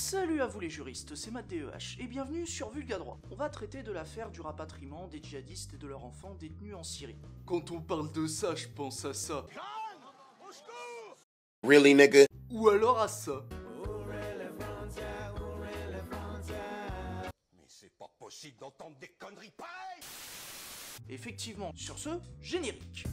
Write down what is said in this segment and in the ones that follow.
Salut à vous les juristes, c'est Matt DEH et bienvenue sur Vulgadroit. On va traiter de l'affaire du rapatriement des djihadistes et de leurs enfants détenus en Syrie. Quand on parle de ça, je pense à ça. Really, nigga? Ou alors à ça. Mais c'est pas possible d'entendre des conneries pareilles! Effectivement, sur ce, générique.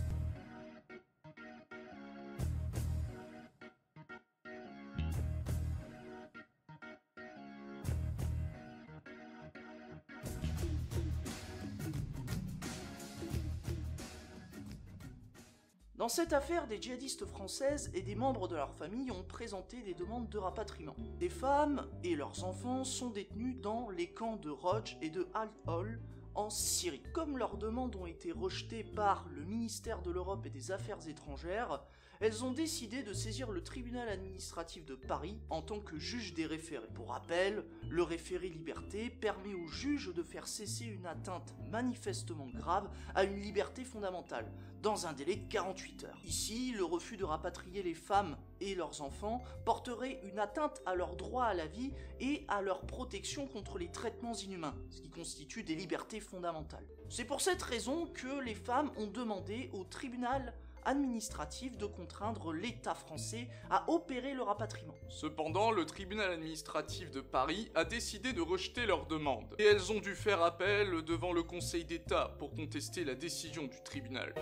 Dans cette affaire, des djihadistes françaises et des membres de leur famille ont présenté des demandes de rapatriement. Des femmes et leurs enfants sont détenus dans les camps de Roj et de Al-Hol en Syrie. Comme leurs demandes ont été rejetées par le ministère de l'Europe et des Affaires étrangères, elles ont décidé de saisir le tribunal administratif de Paris en tant que juge des référés. Pour rappel, le référé liberté permet au juge de faire cesser une atteinte manifestement grave à une liberté fondamentale, dans un délai de 48 heures. Ici, le refus de rapatrier les femmes et leurs enfants porterait une atteinte à leur droit à la vie et à leur protection contre les traitements inhumains, ce qui constitue des libertés fondamentales. C'est pour cette raison que les femmes ont demandé au tribunal administratif de contraindre l'État français à opérer le rapatriement. Cependant, le tribunal administratif de Paris a décidé de rejeter leur demande. Et elles ont dû faire appel devant le Conseil d'État pour contester la décision du tribunal.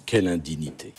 Quelle indignité.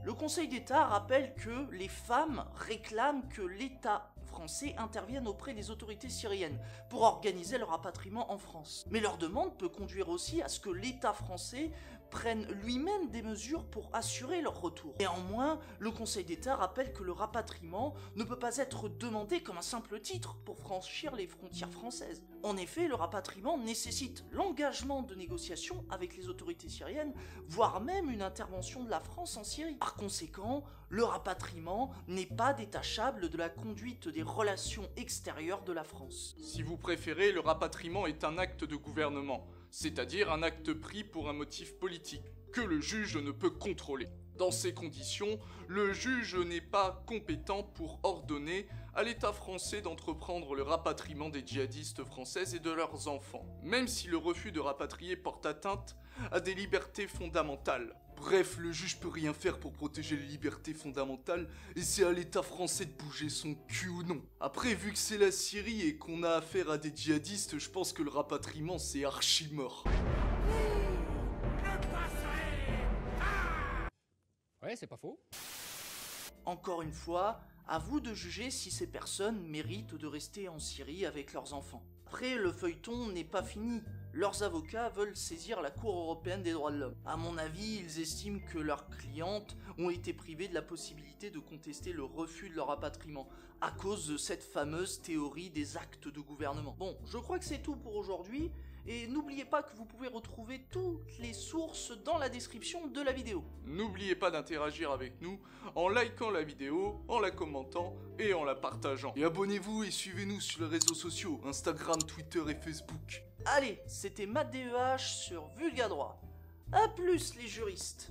Le Conseil d'État rappelle que les femmes réclament que l'État français intervienne auprès des autorités syriennes pour organiser leur rapatriement en France. Mais leur demande peut conduire aussi à ce que l'État français prenne lui-même des mesures pour assurer leur retour. Néanmoins, le Conseil d'État rappelle que le rapatriement ne peut pas être demandé comme un simple titre pour franchir les frontières françaises. En effet, le rapatriement nécessite l'engagement de négociations avec les autorités syriennes, voire même une intervention de la France en Syrie. Par conséquent, le rapatriement n'est pas détachable de la conduite des relations extérieures de la France. Si vous préférez, le rapatriement est un acte de gouvernement, c'est-à-dire un acte pris pour un motif politique, que le juge ne peut contrôler. Dans ces conditions, le juge n'est pas compétent pour ordonner à l'État français d'entreprendre le rapatriement des djihadistes françaises et de leurs enfants, même si le refus de rapatrier porte atteinte à des libertés fondamentales. Bref, le juge peut rien faire pour protéger les libertés fondamentales, et c'est à l'État français de bouger son cul ou non. Après, vu que c'est la Syrie et qu'on a affaire à des djihadistes, je pense que le rapatriement c'est archi mort. Ouais, c'est pas faux. Encore une fois, à vous de juger si ces personnes méritent de rester en Syrie avec leurs enfants. Après, le feuilleton n'est pas fini. Leurs avocats veulent saisir la Cour européenne des droits de l'homme. À mon avis, ils estiment que leurs clientes ont été privées de la possibilité de contester le refus de leur rapatriement à cause de cette fameuse théorie des actes de gouvernement. Bon, je crois que c'est tout pour aujourd'hui. Et n'oubliez pas que vous pouvez retrouver toutes les sources dans la description de la vidéo. N'oubliez pas d'interagir avec nous en likant la vidéo, en la commentant et en la partageant. Et abonnez-vous et suivez-nous sur les réseaux sociaux, Instagram, Twitter et Facebook. Allez, c'était Matt DEH sur Vulgadroit. A plus les juristes.